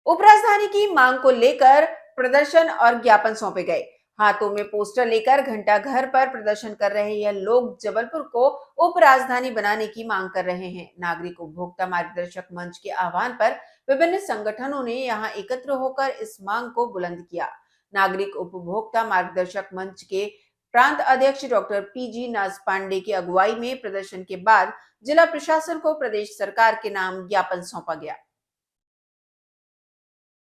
उपराजधानी की मांग को लेकर प्रदर्शन और ज्ञापन सौंपे गए। हाथों में पोस्टर लेकर घंटा घर पर प्रदर्शन कर रहे यह लोग जबलपुर को उपराजधानी बनाने की मांग कर रहे हैं। नागरिक उपभोक्ता मार्गदर्शक मंच के आह्वान पर विभिन्न संगठनों ने यहां एकत्र होकर इस मांग को बुलंद किया। नागरिक उपभोक्ता मार्गदर्शक मंच के प्रांत अध्यक्ष डॉक्टर पीजी नाज पांडे की अगुवाई में प्रदर्शन के बाद जिला प्रशासन को प्रदेश सरकार के नाम ज्ञापन सौंपा गया,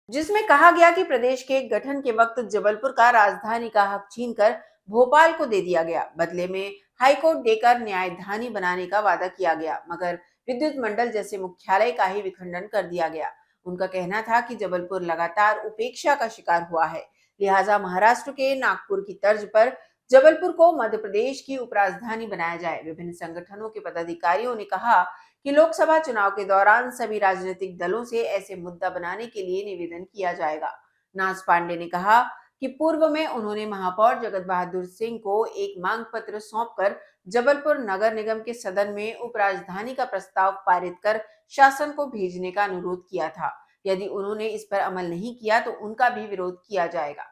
जिसमें कहा गया कि प्रदेश के गठन के वक्त जबलपुर का राजधानी का हक छीनकर भोपाल को दे दिया गया। बदले में हाईकोर्ट देकर न्यायधानी बनाने का वादा किया गया, मगर विद्युत मंडल जैसे मुख्यालय का ही विखंडन कर दिया गया। उनका कहना था कि जबलपुर लगातार उपेक्षा का शिकार हुआ है, लिहाजा महाराष्ट्र के नागपुर की तर्ज पर जबलपुर को मध्य प्रदेश की उपराजधानी बनाया जाए। विभिन्न संगठनों के पदाधिकारियों ने कहा कि लोकसभा चुनाव के दौरान सभी राजनीतिक दलों से ऐसे मुद्दा बनाने के लिए निवेदन किया जाएगा। नाज पांडे ने कहा कि पूर्व में उन्होंने महापौर जगत बहादुर सिंह को एक मांग पत्र सौंपकर जबलपुर नगर निगम के सदन में उपराजधानी का प्रस्ताव पारित कर शासन को भेजने का अनुरोध किया था। यदि उन्होंने इस पर अमल नहीं किया तो उनका भी विरोध किया जाएगा।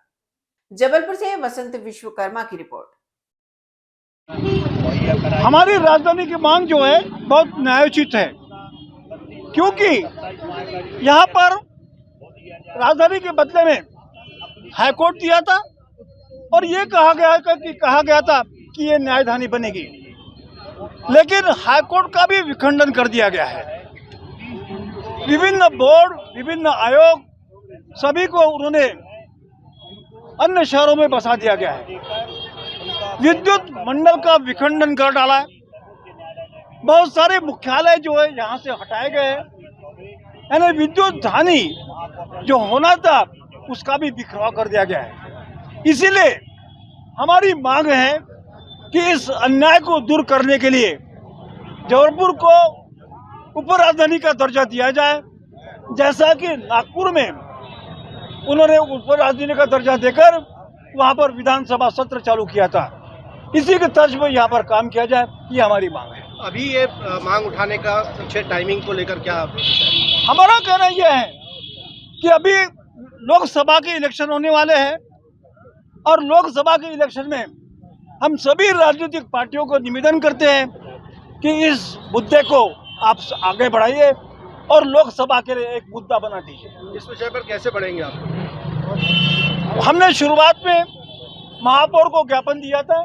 जबलपुर से वसंत विश्वकर्मा की रिपोर्ट। हमारी राजधानी की मांग जो है बहुत न्यायोचित है, क्योंकि यहाँ पर राजधानी के बदले में हाईकोर्ट दिया था और ये कहा गया था कि ये न्यायधानी बनेगी, लेकिन हाईकोर्ट का भी विखंडन कर दिया गया है। विभिन्न बोर्ड, विभिन्न आयोग, सभी को उन्होंने अन्य शहरों में बसा दिया गया है। विद्युत मंडल का विखंडन कर डाला है। बहुत सारे मुख्यालय जो है यहाँ से हटाए गए हैं, यानी विद्युत धानी जो होना था उसका भी बिखराव कर दिया गया है। इसीलिए हमारी मांग है कि इस अन्याय को दूर करने के लिए जबलपुर को उपराजधानी का दर्जा दिया जाए, जैसा कि नागपुर में उन्होंने उपराजधानी का दर्जा देकर वहाँ पर विधानसभा सत्र चालू किया था। इसी के तर्ज पर यहाँ पर काम किया जाए, ये हमारी मांग है। अभी ये मांग उठाने का पीछे टाइमिंग को लेकर क्या हमारा कहना यह है कि अभी लोकसभा के इलेक्शन होने वाले हैं और लोकसभा के इलेक्शन में हम सभी राजनीतिक पार्टियों को निवेदन करते हैं कि इस मुद्दे को आप आगे बढ़ाइए और लोकसभा के लिए एक मुद्दा बना दीजिए। इस विषय पर कैसे बढ़ेंगे आप? हमने शुरुआत में महापौर को ज्ञापन दिया था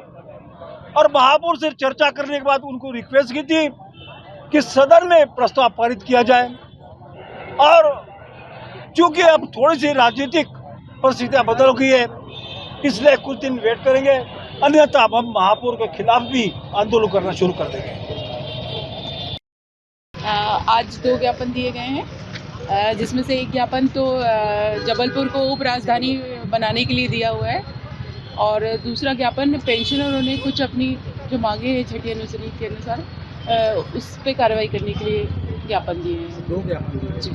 और महापौर से चर्चा करने के बाद उनको रिक्वेस्ट की थी कि सदन में प्रस्ताव पारित किया जाए, और चूंकि अब थोड़ी सी राजनीतिक परिस्थितियां बदल गई है इसलिए कुछ दिन वेट करेंगे, अन्यथा हम महापौर के खिलाफ भी आंदोलन करना शुरू कर देंगे। आज 2 ज्ञापन दिए गए हैं, जिसमें से एक ज्ञापन तो जबलपुर को उपराजधानी बनाने के लिए दिया हुआ है और दूसरा ज्ञापन पेंशनरों ने कुछ अपनी जो मांगे हैं छठी अनुसूची के अनुसार उस पर कार्रवाई करने के लिए ज्ञापन दिए हैं। 2 ज्ञापन जी।